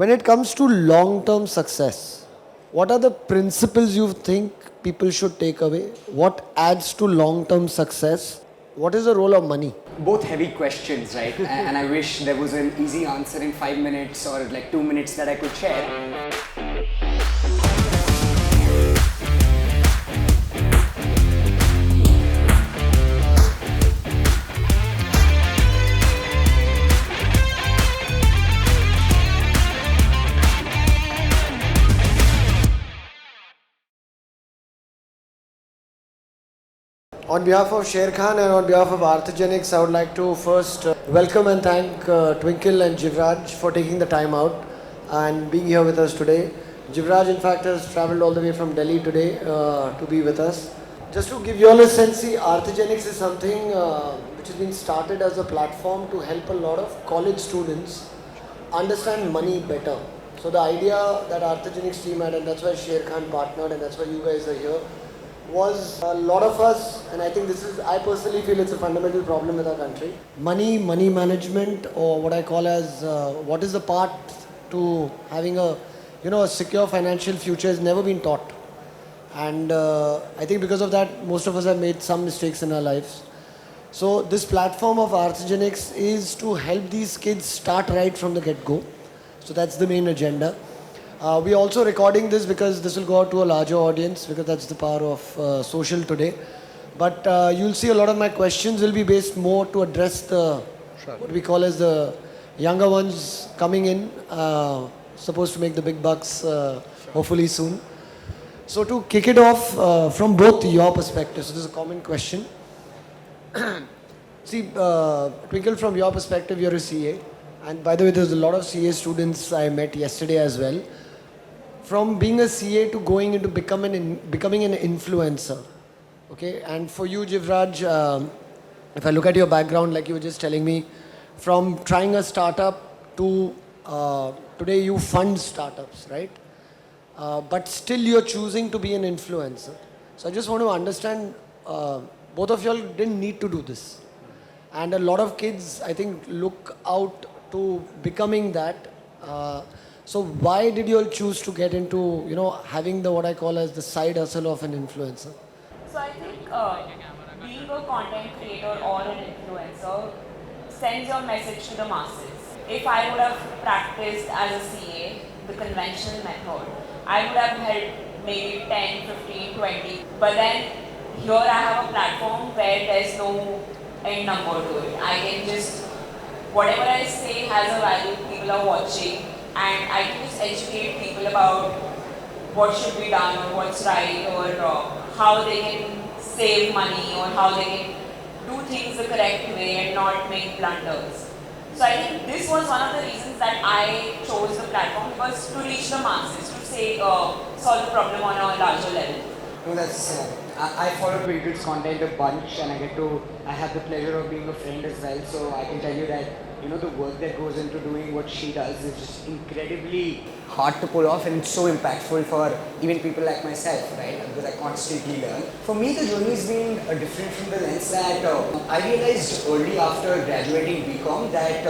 When it comes to long-term success, what are the principles you think people should take away? What adds to long-term success? What is the role of money? Both heavy questions, right? And I wish there was an easy answer in 5 minutes or like 2 minutes that I could share. On behalf of Sharekhan and on behalf of Aarthagenix, I would like to first welcome and thank Twinkle and Jivraj for taking the time out and being here with us today. Jivraj, in fact, has travelled all the way from Delhi today to be with us. Just to give you all a sense, see, Aarthagenix is something which has been started as a platform to help a lot of college students understand money better. So the idea that Aarthagenix team had, and that's why Sharekhan partnered and that's why you guys are here, was a lot of us, and I think this is, I personally feel it's a fundamental problem with our country. Money management, or what I call as what is the part to having a secure financial future has never been taught. And I think because of that, most of us have made some mistakes in our lives. So this platform of Aarthagenix is to help these kids start right from the get-go. So that's the main agenda. We're also recording this because this will go out to a larger audience, because that's the power of social today. But you'll see a lot of my questions will be based more to address the, what we call as the younger ones coming in, supposed to make the big bucks hopefully soon. So to kick it off from both your perspectives, so this is a common question. See, Twinkle, from your perspective, you're a CA. And by the way, there's a lot of CA students I met yesterday as well. From being a CA to going into becoming an influencer, okay? And for you, Jivraj, if I look at your background, like you were just telling me, from trying a startup to today you fund startups, right? But still you're choosing to be an influencer. So I just want to understand, both of y'all didn't need to do this. And a lot of kids, I think, look out to becoming that. So why did you all choose to get into, having the what I call as the side hustle of an influencer? So I think being a content creator or an influencer sends your message to the masses. If I would have practiced as a CA, the conventional method, I would have held maybe 10, 15, 20. But then here I have a platform where there's no end number to it. I can just, whatever I say has a value, people are watching. And I can just educate people about what should be done or what's right, or how they can save money, or how they can do things the correct way and not make blunders. So I think this was one of the reasons that I chose the platform, was to reach the masses, to say solve the problem on a larger level. No, that's I follow Twinkle's content a bunch, and I have the pleasure of being a friend as well. So I can tell you that the work that goes into doing what she does is just incredibly hard to pull off, and it's so impactful for even people like myself, right? Because I constantly learn. For me, the journey's been different from the lens that I realized early after graduating BCom that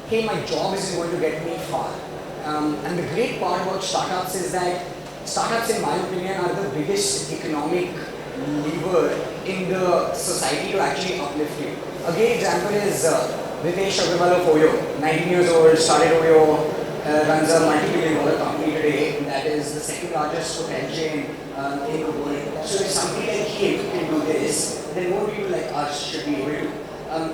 hey, my job isn't going to get me far. And the great part about startups is that startups, in my opinion, are the biggest economic lever in the society to actually uplift you. A great example is Ritesh Agrawal of Oyo, 19 years old, started Oyo, runs a multi-billion-dollar company today. That is the second largest hotel chain in the world. So if somebody like him can do this, then more people like us should be able to.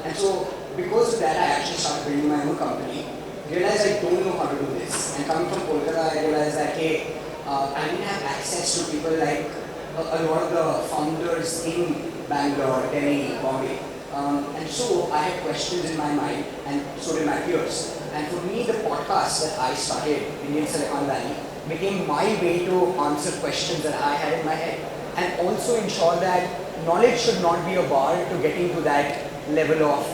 And so because of that, I actually started building my own company. Realized I don't know how to do this. And coming from Kolkata, I realized that hey, I didn't have access to people like a lot of the founders in Bangalore, Delhi, Bombay. And so I had questions in my mind, and so did my peers. And for me, the podcast that I started, Indian Silicon Valley, became my way to answer questions that I had in my head, and also ensure that knowledge should not be a bar to getting to that level of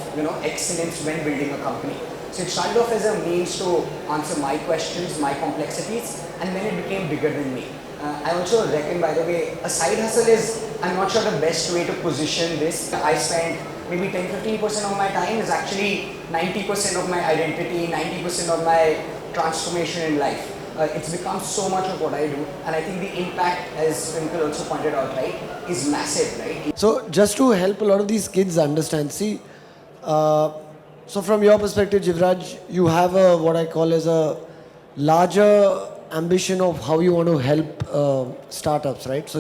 excellence when building a company. So it started off as a means to answer my questions, my complexities, and then it became bigger than me. I also reckon, by the way, a side hustle is, I'm not sure the best way to position this. I spend maybe 10-15% of my time is actually 90% of my identity, 90% of my transformation in life. It's become so much of what I do, and I think the impact, as Twinkle also pointed out, right, is massive, right? So just to help a lot of these kids understand, see, so from your perspective, Jivraj, you have a what I call as a larger ambition of how you want to help startups, right? So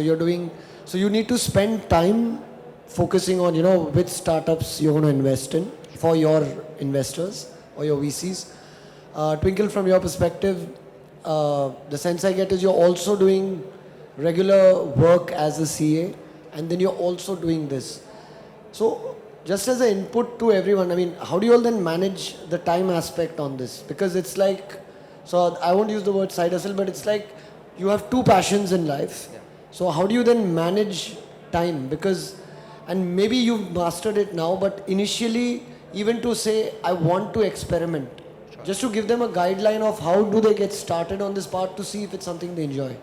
so you need to spend time focusing on, which startups you're going to invest in for your investors or your VCs. Twinkle, from your perspective, the sense I get is you're also doing regular work as a CA, and then you're also doing this. So just as an input to everyone, I mean, how do you all then manage the time aspect on this? Because it's like, so I won't use the word side hustle, but it's like you have two passions in life. Yeah. So how do you then manage time? Because, and maybe you've mastered it now, but initially, even to say, I want to experiment, just to give them a guideline of how do they get started on this part to see if it's something they enjoy.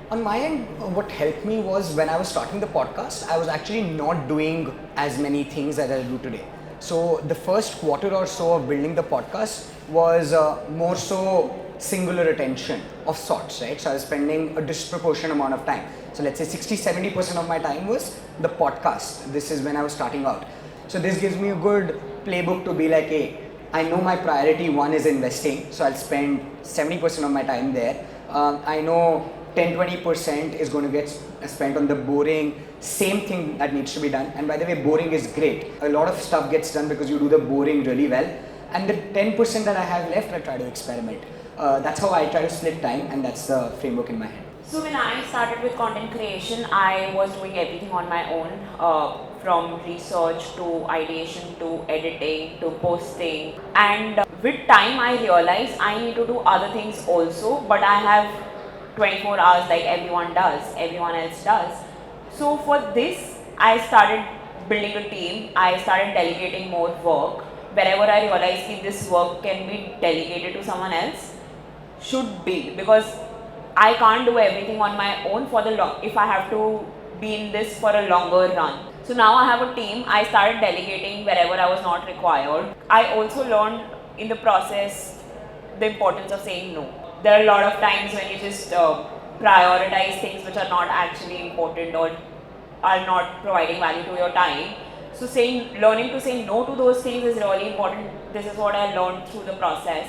On my end, what helped me was when I was starting the podcast, I was actually not doing as many things as I do today. So the first quarter or so of building the podcast was more so singular attention of sorts, right? So I was spending a disproportionate amount of time. So let's say 60-70% of my time was the podcast. This is when I was starting out. So this gives me a good playbook to be like, hey, I know my priority one is investing, so I'll spend 70% of my time there. I know 10-20% is going to get spent on the boring, same thing that needs to be done. And by the way, boring is great. A lot of stuff gets done because you do the boring really well. And the 10% that I have left, I try to experiment. That's how I try to split time, and that's the framework in my head. So when I started with content creation, I was doing everything on my own, from research to ideation to editing to posting. And with time, I realized I need to do other things also, but I have 24 hours like everyone else does. So for this, I started building a team. I started delegating more work. Wherever I realized if this work can be delegated to someone else, should be, because I can't do everything on my own for the long, if I have to be in this for a longer run. So now I have a team. I started delegating wherever I was not required. I also learned in the process the importance of saying no. There are a lot of times when you just prioritize things which are not actually important or are not providing value to your time. So learning to say no to those things is really important. This is what I learned through the process.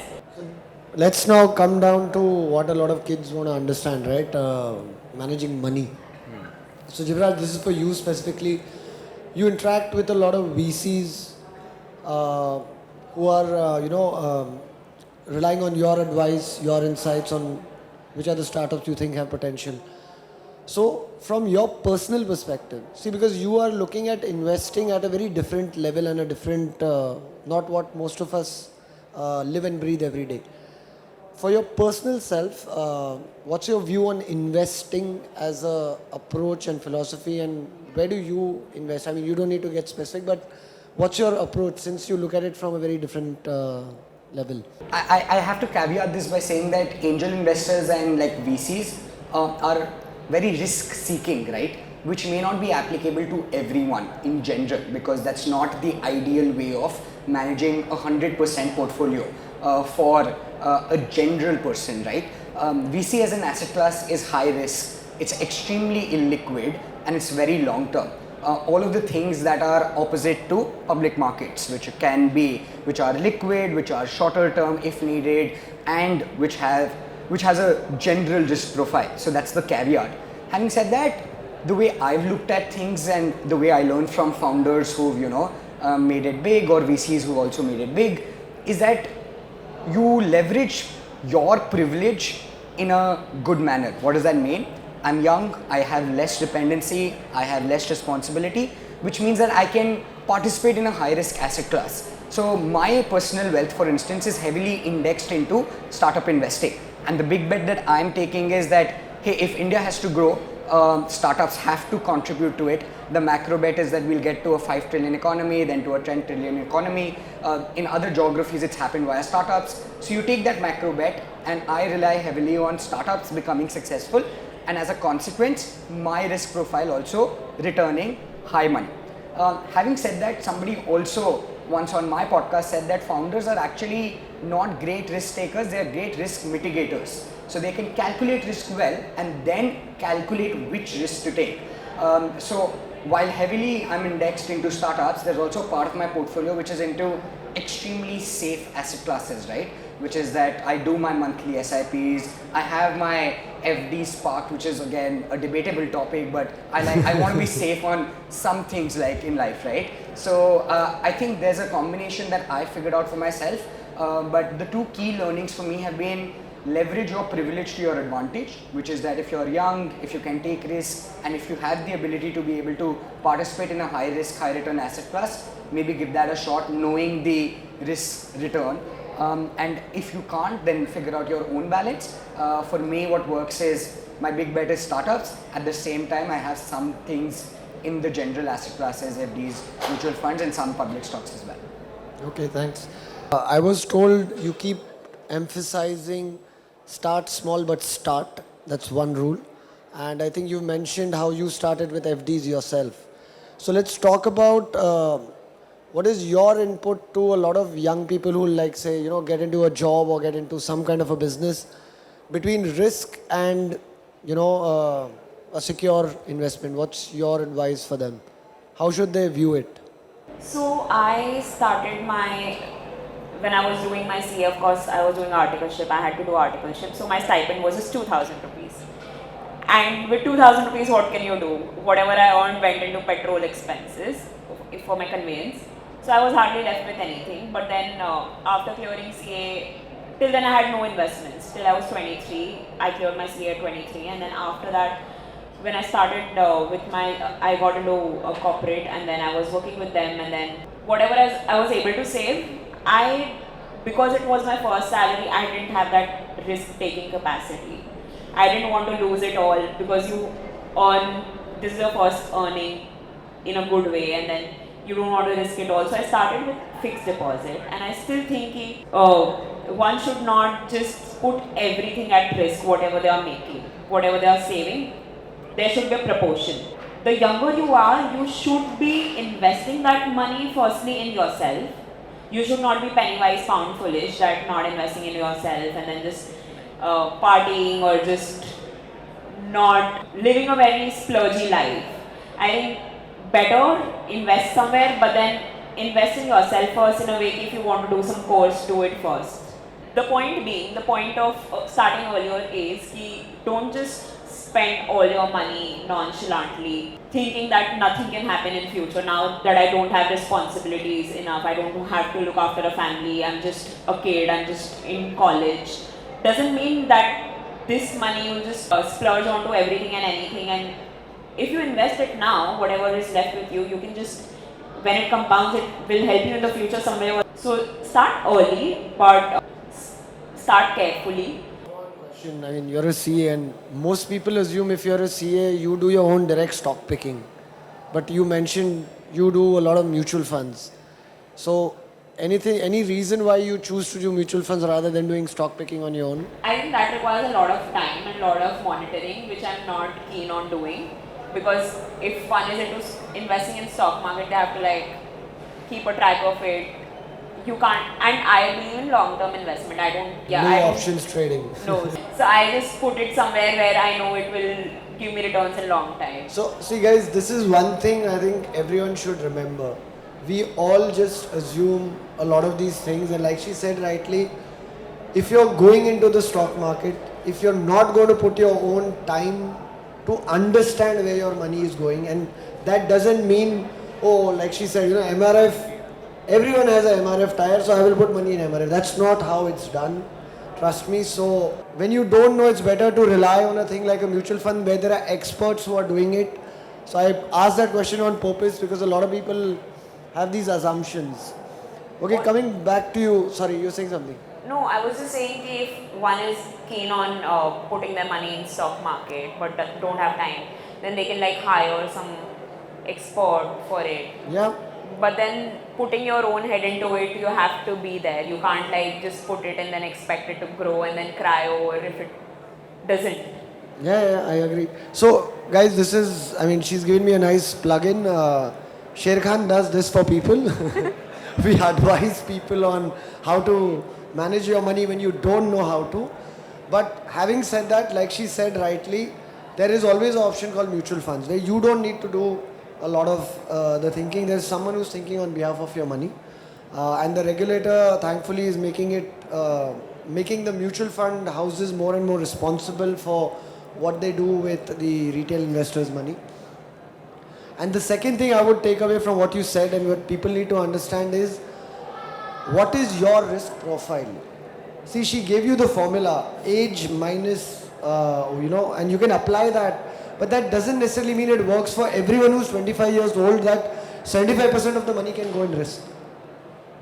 Let's now come down to what a lot of kids want to understand, right? Managing money. So Jivraj, this is for you specifically. You interact with a lot of VCs who are, relying on your advice, your insights on which are the startups you think have potential. So from your personal perspective, see, because you are looking at investing at a very different level and a different, not what most of us live and breathe every day. For your personal self, what's your view on investing as a approach and philosophy, and where do you invest? I mean, you don't need to get specific, but what's your approach since you look at it from a very different level? I have to caveat this by saying that angel investors and like VCs are very risk seeking, right? Which may not be applicable to everyone in general, because that's not the ideal way of managing 100% portfolio for a general person, right? VC as an asset class is high risk, it's extremely illiquid, and it's very long term. All of the things that are opposite to public markets, which are liquid, which are shorter term if needed, and which has a general risk profile. So that's the caveat. Having said that, the way I've looked at things and the way I learned from founders who've made it big, or VCs who also made it big, is that you leverage your privilege in a good manner. What does that mean? I'm young, I have less dependency, I have less responsibility, which means that I can participate in a high risk asset class. So my personal wealth, for instance, is heavily indexed into startup investing. And the big bet that I'm taking is that, hey, if India has to grow, startups have to contribute to it. The macro bet is that we'll get to a 5 trillion economy, then to a 10 trillion economy. In other geographies, it's happened via startups. So you take that macro bet, and I rely heavily on startups becoming successful. And as a consequence, my risk profile also returning high money. Having said that, somebody also once on my podcast said that founders are actually not great risk takers, they are great risk mitigators. So they can calculate risk well and then calculate which risk to take. So while heavily I'm indexed into startups, there's also part of my portfolio which is into extremely safe asset classes, right? Which is that I do my monthly SIPs, I have my FD spark, which is again a debatable topic, but I want to be safe on some things like in life, right? So I think there's a combination that I figured out for myself, but the two key learnings for me have been leverage your privilege to your advantage, which is that if you're young, if you can take risks, and if you have the ability to be able to participate in a high risk, high return asset class, maybe give that a shot knowing the risk return. And if you can't, then figure out your own balance. For me, what works is my big bet is startups. At the same time, I have some things in the general asset classes, FDs, mutual funds, and some public stocks as well. Okay, thanks. I was told you keep emphasizing start small but start. That's one rule. And I think you mentioned how you started with FDs yourself. So let's talk about what is your input to a lot of young people who like say, get into a job or get into some kind of a business between risk and, a secure investment. What's your advice for them? How should they view it? So I started when I was doing my CA, of course, I was doing articleship. I had to do articleship. So my stipend was just 2,000 rupees. And with 2,000 rupees, what can you do? Whatever I earned went into petrol expenses for my conveyance. So I was hardly left with anything. But then after clearing CA, till then I had no investments. Till I was 23, I cleared my CA at 23. And then after that, when I started I got into a corporate, and then I was working with them, and then whatever I was able to save, because it was my first salary, I didn't have that risk-taking capacity. I didn't want to lose it all because this is your first earning in a good way, and then you don't want to risk it all. So I started with fixed deposit, and I still think one should not just put everything at risk, whatever they are making, whatever they are saving. There should be a proportion. The younger you are, you should be investing that money firstly in yourself. You should not be penny wise, pound foolish, that not investing in yourself and then just partying or just not living a very splurgy life. I think better invest somewhere, but then invest in yourself first in a way. If you want to do some course, do it first. The point of starting earlier is don't just spend all your money nonchalantly, thinking that nothing can happen in future. Now that I don't have responsibilities enough, I don't have to look after a family, I'm just a kid, I'm just in college, doesn't mean that this money will just splurge onto everything and anything. And if you invest it now, whatever is left with you, you can just, when it compounds, it will help you in the future somewhere. So start early, but start carefully. I mean, you're a CA, and most people assume if you're a CA, you do your own direct stock picking. But you mentioned you do a lot of mutual funds. So, any reason why you choose to do mutual funds rather than doing stock picking on your own? I think that requires a lot of time and a lot of monitoring, which I'm not keen on doing. Because if one is into investing in stock market, they have to keep a track of it. You can't, and I believe in long-term investment. Options trading. No. So I just put it somewhere where I know it will give me returns in long time. So, see guys, this is one thing I think everyone should remember. We all just assume a lot of these things, and like she said rightly, if you're going into the stock market, if you're not going to put your own time to understand where your money is going, and that doesn't mean, like she said, MRF, everyone has a MRF tire, so I will put money in MRF. That's not how it's done. Trust me. So when you don't know, it's better to rely on a thing like a mutual fund where there are experts who are doing it. So I asked that question on purpose because a lot of people have these assumptions. Okay, coming back to you. Sorry, you were saying something. No, I was just saying if one is keen on putting their money in stock market but don't have time, then they can hire some expert for it. Yeah. But then putting your own head into it, you have to be there. You can't just put it and then expect it to grow and then cry over if it doesn't. Yeah, I agree. So guys, she's given me a nice plug-in. Sharekhan does this for people. We advise people on how to manage your money when you don't know how to. But having said that, like she said rightly, there is always an option called mutual funds where you don't need to do a lot of the thinking. There's someone who's thinking on behalf of your money. And the regulator, thankfully, is making the mutual fund houses more and more responsible for what they do with the retail investors' money. And the second thing I would take away from what you said and what people need to understand is, what is your risk profile? See, she gave you the formula, age minus, and you can apply that. But that doesn't necessarily mean it works for everyone who's 25 years old, that 75% of the money can go in risk.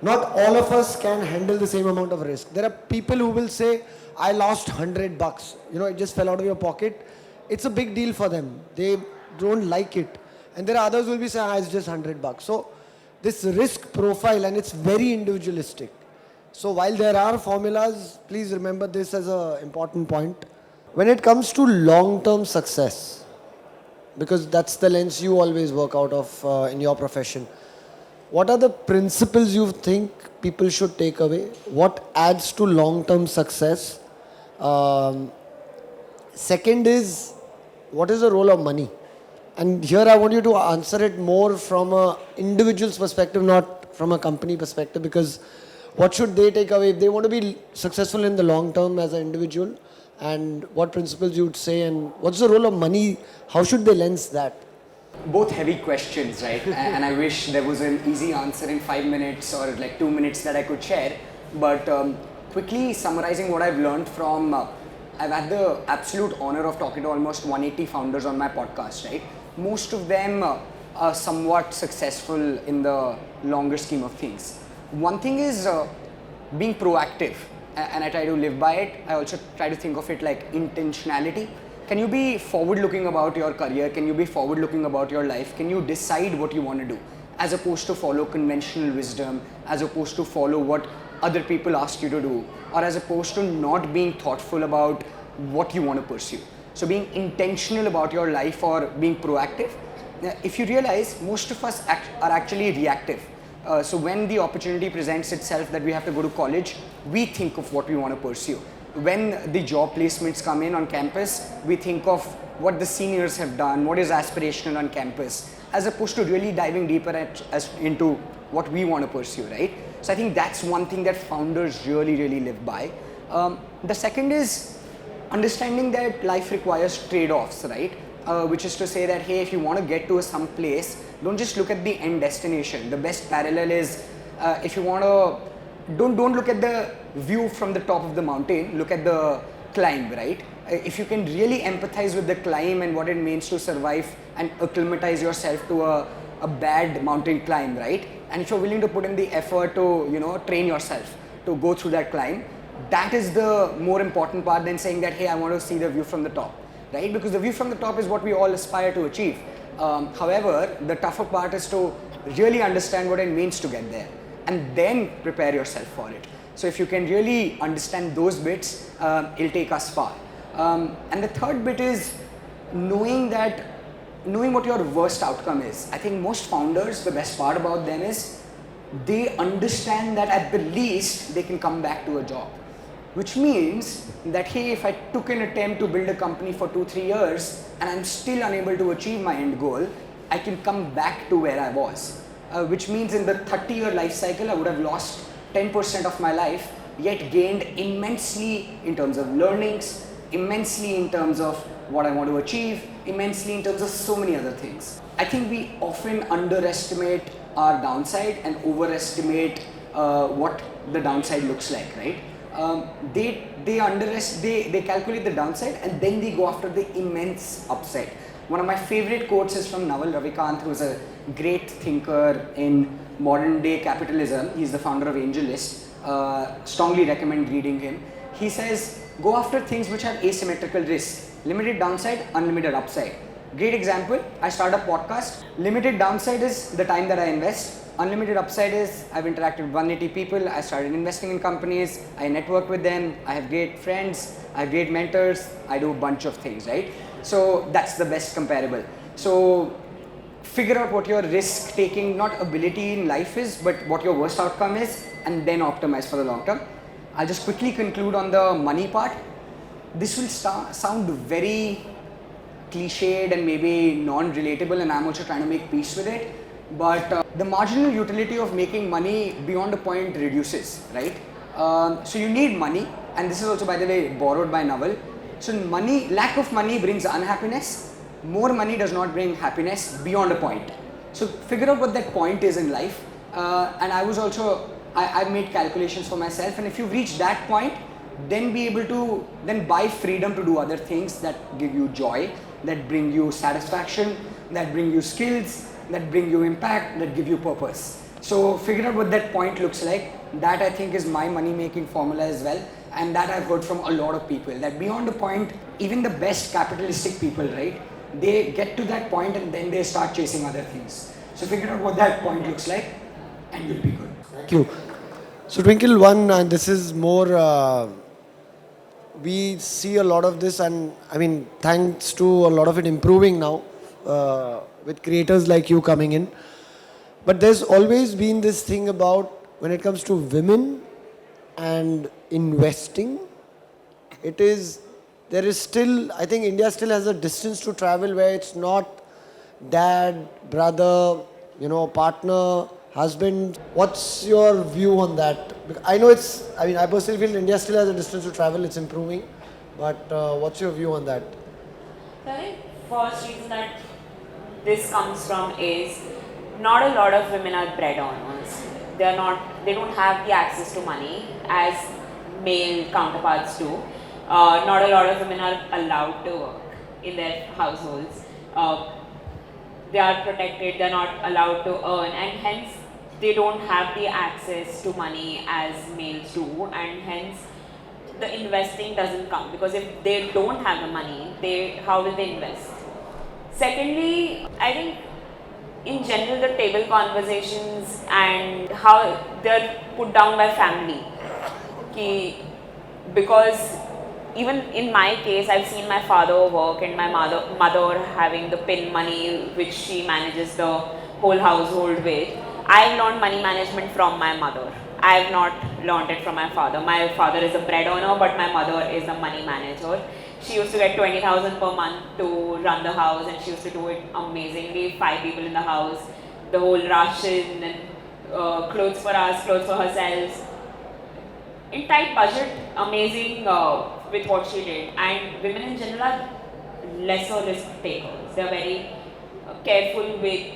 Not all of us can handle the same amount of risk. There are people who will say, I lost $100. It just fell out of your pocket. It's a big deal for them. They don't like it. And there are others who will be saying, it's just $100. So this risk profile, and it's very individualistic. So while there are formulas, please remember this as an important point. When it comes to long-term success, because that's the lens you always work out of in your profession, what are the principles you think people should take away? What adds to long-term success? Second is, what is the role of money? And here I want you to answer it more from an individual's perspective, not from a company perspective, because what should they take away if they want to be successful in the long term as an individual? And what principles you would say, and what's the role of money? How should they lens that? Both heavy questions, right? And I wish there was an easy answer in 5 minutes or like 2 minutes that I could share. But quickly summarizing what I've learned from, I've had the absolute honor of talking to almost 180 founders on my podcast, right? Most of them are somewhat successful in the longer scheme of things. One thing is being proactive, and I try to live by it. I also try to think of it like intentionality. Can you be forward-looking about your career? Can you be forward-looking about your life? Can you decide what you want to do, as opposed to follow conventional wisdom, as opposed to follow what other people ask you to do, or as opposed to not being thoughtful about what you want to pursue? So being intentional about your life or being proactive. If you realize, most of us are actually reactive. So when the opportunity presents itself that we have to go to college, we think of what we want to pursue. When the job placements come in on campus, we think of what the seniors have done, what is aspirational on campus, as opposed to really diving deeper into what we want to pursue, right? So I think that's one thing that founders really, really live by. The second is understanding that life requires trade-offs, right? Which is to say that, hey, if you want to get to some place, don't just look at the end destination. The best parallel is if you want to, don't look at the view from the top of the mountain, look at the climb, right? If you can really empathize with the climb and what it means to survive and acclimatize yourself to a bad mountain climb, right? And if you're willing to put in the effort to, train yourself to go through that climb, that is the more important part than saying that, hey, I want to see the view from the top, right? Because the view from the top is what we all aspire to achieve. However, the tougher part is to really understand what it means to get there and then prepare yourself for it. So if you can really understand those bits, it'll take us far. And the third bit is knowing what your worst outcome is. I think most founders, the best part about them is they understand that at the least they can come back to a job. Which means that, hey, if I took an attempt to build a company for 2-3 years and I'm still unable to achieve my end goal, I can come back to where I was. Which means in the 30-year life cycle, I would have lost 10% of my life, yet gained immensely in terms of learnings, immensely in terms of what I want to achieve, immensely in terms of so many other things. I think we often underestimate our downside and overestimate what the downside looks like, right? They calculate the downside and then they go after the immense upside. One of my favorite quotes is from Naval Ravikant, who is a great thinker in modern day capitalism. He's the founder of AngelList. Strongly recommend reading him. He says, go after things which have asymmetrical risk. Limited downside, unlimited upside. Great example, I start a podcast. Limited downside is the time that I invest. Unlimited upside is I've interacted with 180 people, I started investing in companies, I network with them, I have great friends, I have great mentors, I do a bunch of things, right? So that's the best comparable. So figure out what your risk taking, not ability in life is, but what your worst outcome is, and then optimize for the long term. I'll just quickly conclude on the money part. This will sound very cliched and maybe non-relatable, and I'm also trying to make peace with it. But the marginal utility of making money beyond a point reduces, right? So you need money, and this is also, by the way, borrowed by Naval. So lack of money brings unhappiness. More money does not bring happiness beyond a point. So figure out what that point is in life. And I've made calculations for myself, and if you reach that point, then be able to then buy freedom to do other things that give you joy, that bring you satisfaction, that bring you skills, that bring you impact, that give you purpose. So figure out what that point looks like. That I think is my money making formula as well, and that I've heard from a lot of people, that beyond a point, even the best capitalistic people, right, they get to that point and then they start chasing other things. So figure out what that point looks like and you'll be good. Thank you. So Twinkle, and this is more, we see a lot of this, and I mean, thanks to a lot of it improving now, with creators like you coming in. But there's always been this thing about when it comes to women and investing, there is still, I think India still has a distance to travel where it's not dad, brother, partner, husband. What's your view on that? I know I personally feel India still has a distance to travel, it's improving. But what's your view on that? So I think first reason that this comes from is not a lot of women are bread earners. They don't have the access to money as male counterparts do. Not a lot of women are allowed to work in their households. They are protected, they're not allowed to earn, and hence they don't have the access to money as males do, and hence the investing doesn't come, because if they don't have the money, how will they invest? Secondly, I think in general the table conversations and how they're put down by family. Because even in my case, I've seen my father work and my mother having the pin money which she manages the whole household with. I've learned money management from my mother. I have not learned it from my father. My father is a bread earner, but my mother is a money manager. She used to get 20,000 per month to run the house, and she used to do it amazingly. 5 people in the house, the whole ration, and clothes for us, clothes for herself. In tight budget, amazing with what she did. And women in general are lesser risk takers. They are very careful with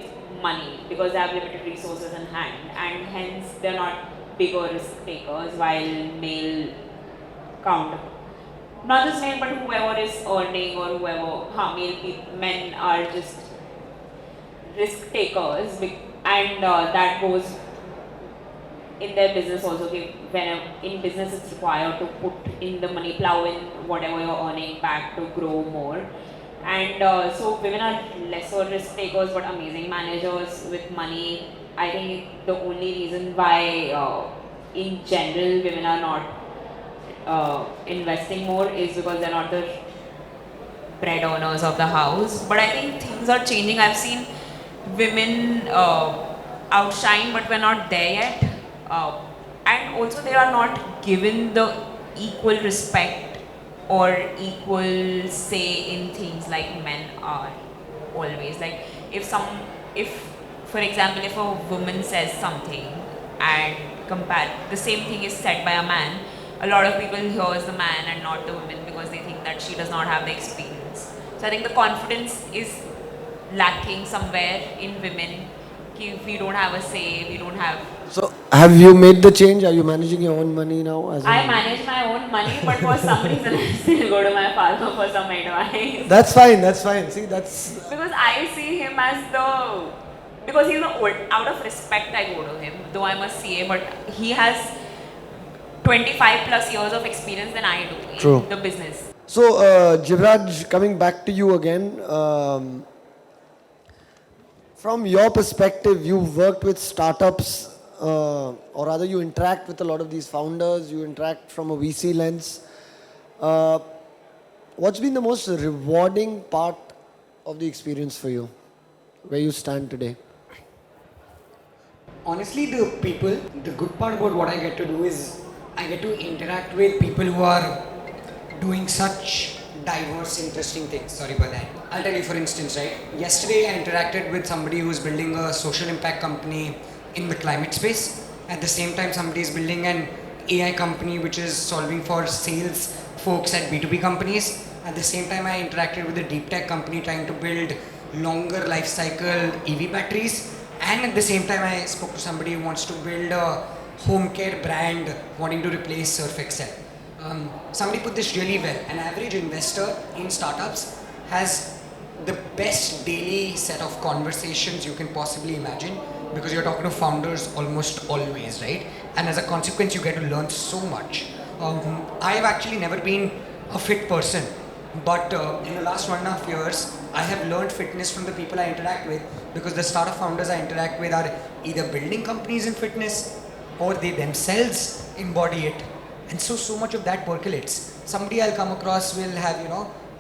money because they have limited resources in hand, and hence they are not bigger risk takers, while male not just male, but whoever is earning or men are just risk takers, and that goes in their business also. When in business it's required to put in the money, plow in whatever you're earning back to grow more. And so women are lesser risk takers but amazing managers with money. I think the only reason why in general women are not investing more is because they're not the bread owners of the house. But I think things are changing. I've seen women outshine, but we're not there yet. And also they are not given the equal respect or equal say in things like men are always. Like if for example, if a woman says something and the same thing is said by a man, a lot of people hears the man and not the woman because they think that she does not have the experience. So I think the confidence is lacking somewhere in women. If we don't have a say, we don't have... So have you made the change? Are you managing your own money now? I manage my own money, but for some reason I still go to my father for some advice. That's fine. See, that's... Because I see him as because he's out of respect I go to him, though I'm a CA, but he has 25 plus years of experience than I do in the business. So Jivraj, coming back to you again, from your perspective, you've worked with startups, or rather you interact with a lot of these founders, you interact from a VC lens. What's been the most rewarding part of the experience for you, where you stand today? Honestly, the good part about what I get to do is I get to interact with people who are doing such diverse, interesting things. Sorry about that. I'll tell you, for instance, right? Yesterday, I interacted with somebody who's building a social impact company in the climate space. At the same time, somebody is building an AI company which is solving for sales folks at B2B companies. At the same time, I interacted with a deep tech company trying to build longer life cycle EV batteries. And at the same time, I spoke to somebody who wants to build a home care brand wanting to replace Surf Excel. Somebody put this really well. An average investor in startups has the best daily set of conversations you can possibly imagine, because you're talking to founders almost always, right? And as a consequence, you get to learn so much. I've actually never been a fit person, but in the last 1.5 years, I have learned fitness from the people I interact with, because the startup founders I interact with are either building companies in fitness or they themselves embody it. And so much of that percolates. Somebody I'll come across will have,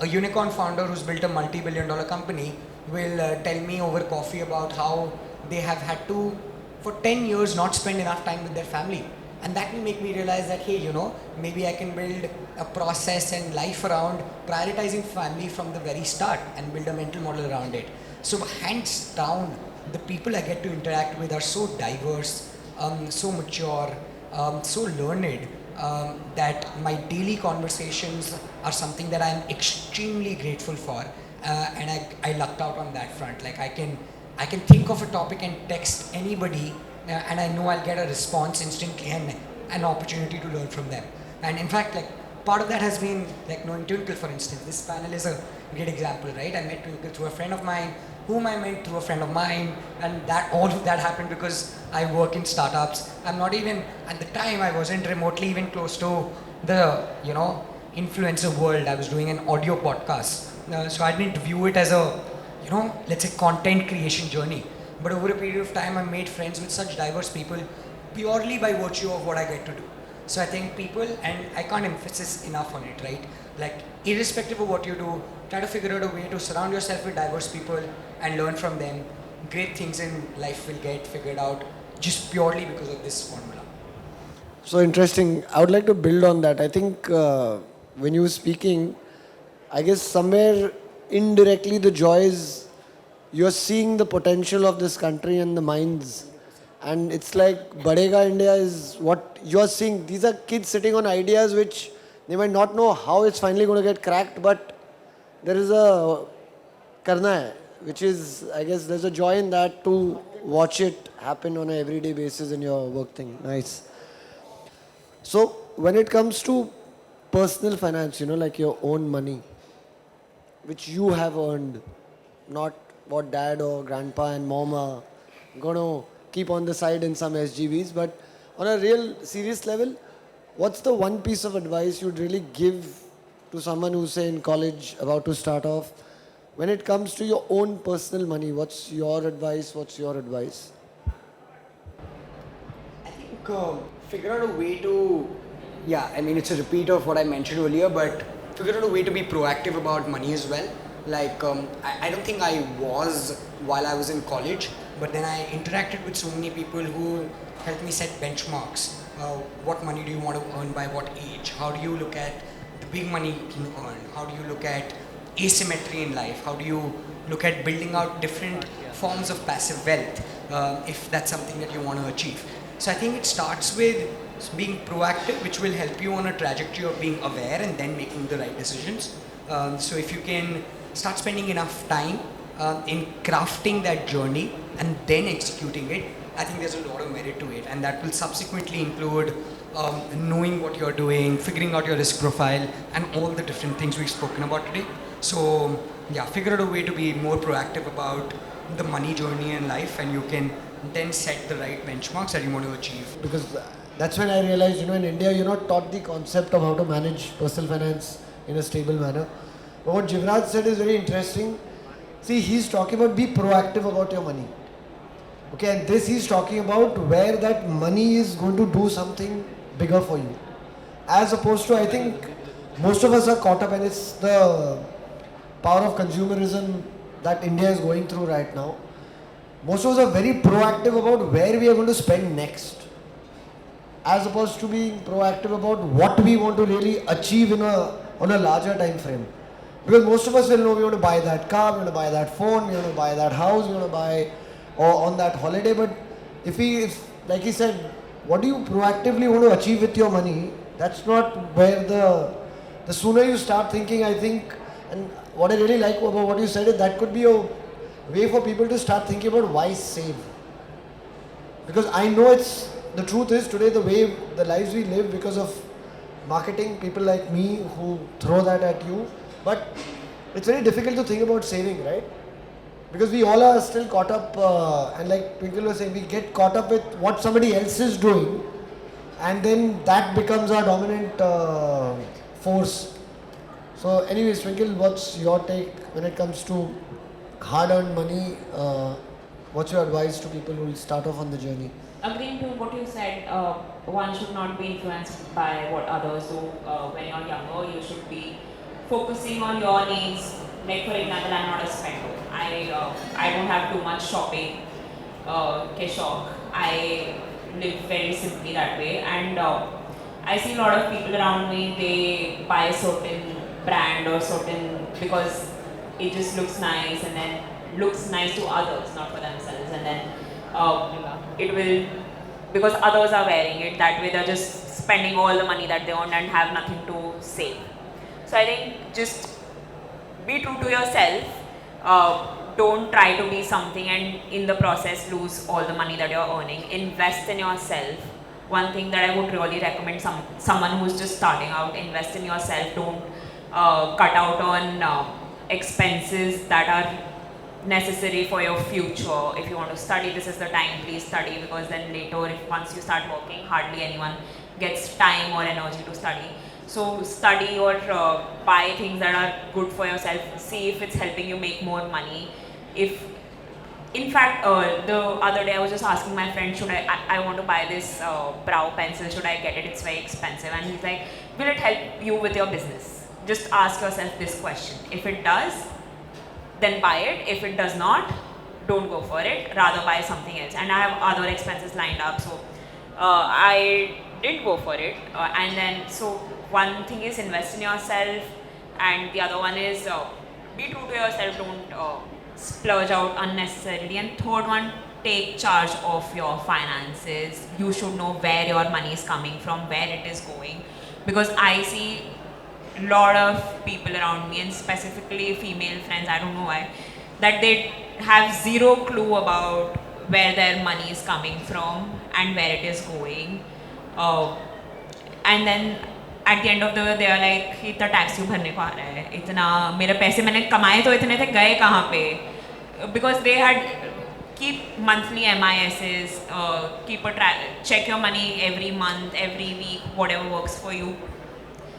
a unicorn founder who's built a multi-billion-dollar company will tell me over coffee about how they have had to, for 10 years, not spend enough time with their family. And that will make me realize that, hey, maybe I can build a process and life around prioritizing family from the very start and build a mental model around it. So hands down, the people I get to interact with are so diverse, so mature, so learned, that my daily conversations are something that I'm extremely grateful for, and I lucked out on that front. Like I can think of a topic and text anybody, and I know I'll get a response instantly and an opportunity to learn from them. And in fact, like part of that has been like knowing Twinkle, for instance. This panel is a great example, right? I met Twinkle through a friend of mine, whom I met through a friend of mine, and that all of that happened because I work in startups. I'm not even, at the time, I wasn't remotely even close to the, influencer world. I was doing an audio podcast. So I didn't view it as a, let's say content creation journey. But over a period of time, I made friends with such diverse people purely by virtue of what I get to do. So I think people, and I can't emphasize enough on it, right? Like, irrespective of what you do, try to figure out a way to surround yourself with diverse people and learn from them. Great things in life will get figured out just purely because of this formula. So interesting. I would like to build on that. I think when you were speaking, I guess somewhere indirectly the joy is you're seeing the potential of this country and the minds. And it's like Badega India is what you're seeing. These are kids sitting on ideas which they might not know how it's finally going to get cracked, but there is a karna hai, which is, I guess there's a joy in that to watch it happen on an everyday basis in your work thing. Nice. So when it comes to personal finance, like your own money, which you have earned, not what dad or grandpa and mom are going to keep on the side in some SGBs, but on a real serious level, what's the one piece of advice you'd really give to someone who's, say, in college, about to start off? When it comes to your own personal money, what's your advice? What's your advice? I think figure out a way to, it's a repeat of what I mentioned earlier, but figure out a way to be proactive about money as well. Like, I don't think I was while I was in college, but then I interacted with so many people who helped me set benchmarks. What money do you want to earn by what age? How do you look at the big money being earned? How do you look at asymmetry in life? How do you look at building out different forms of passive wealth, if that's something that you want to achieve? So I think it starts with being proactive, which will help you on a trajectory of being aware and then making the right decisions. So if you can start spending enough time in crafting that journey and then executing it, I think there's a lot of merit to it, and that will subsequently include knowing what you're doing, figuring out your risk profile, and all the different things we've spoken about today. So figure out a way to be more proactive about the money journey in life, and you can then set the right benchmarks that you want to achieve. Because that's when I realized, in India, you're not taught the concept of how to manage personal finance in a stable manner. But what Jivraj said is very interesting. See, he's talking about be proactive about your money. Okay, and this he's talking about where that money is going to do something bigger for you. As opposed to, I think, most of us are caught up, and it's the power of consumerism that India is going through right now. Most of us are very proactive about where we are going to spend next. as opposed to being proactive about what we want to really achieve on a larger time frame. Because most of us will know we want to buy that car, we want to buy that phone, we want to buy that house, we want to buy or on that holiday. But if like he said, what do you proactively want to achieve with your money? That's not where the sooner you start thinking, I think, and what I really like about what you said is that could be a way for people to start thinking about why save. Because I know the truth is today the way the lives we live because of marketing, people like me who throw that at you, but it's very difficult to think about saving, right? Because we all are still caught up, and like Twinkle was saying, we get caught up with what somebody else is doing, and then that becomes our dominant force. So anyways, Twinkle, what's your take when it comes to hard-earned money? What's your advice to people who will start off on the journey? Agreeing to what you said, one should not be influenced by what others do. When you're younger, you should be focusing on your needs. Like for example, I'm not a spender. I don't have too much shopping ke shauk. I live very simply that way, and I see a lot of people around me. They buy a certain brand or certain because it just looks nice, and then looks nice to others, not for themselves, and then it will, because others are wearing it, that way they're just spending all the money that they earn and have nothing to save. So I think just be true to yourself. Don't try to be something and in the process lose all the money that you're earning. Invest in yourself. One thing that I would really recommend someone who's just starting out, invest in yourself. Don't cut out on expenses that are necessary for your future. If you want to study, this is the time, please study, because then later, once you start working, hardly anyone gets time or energy to study. So study or buy things that are good for yourself. See if it's helping you make more money. In fact, the other day I was just asking my friend, should I want to buy this brow pencil, should I get it? It's very expensive. And he's like, will it help you with your business? Just ask yourself this question. If it does, then buy it. If it does not, don't go for it. Rather buy something else. And I have other expenses lined up, so I did go for it. And then, so one thing is invest in yourself, and the other one is be true to yourself. Don't splurge out unnecessarily. And third one, take charge of your finances. You should know where your money is coming from, where it is going, because I see a lot of people around me, and specifically female friends, I don't know why, that they have zero clue about where their money is coming from and where it is going. And then at the end of the day, they are like, इतना tax क्यों भरने को आ रहा है, इतना मेरे पैसे मैंने कमाए तो इतने थे, गए कहाँ पे? Because they had keep monthly MISs, check your money every month, every week, whatever works for you.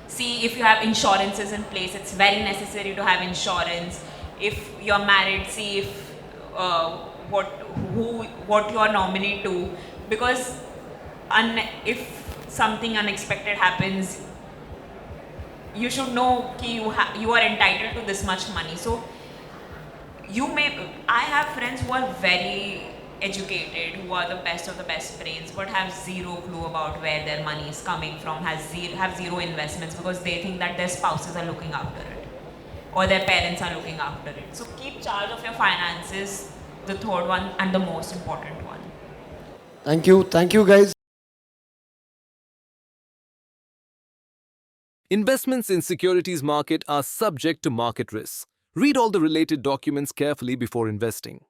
See if you have insurances in place. It's very necessary to have insurance. If you're married, see if what you are nominee to, because if something unexpected happens, you should know that you are entitled to this much money. So I have friends who are very educated, who are the best of the best brains, but have zero clue about where their money is coming from, have zero investments, because they think that their spouses are looking after it or their parents are looking after it. So keep charge of your finances, the third one and the most important one. Thank you guys. Investments in securities market are subject to market risks. Read all the related documents carefully before investing.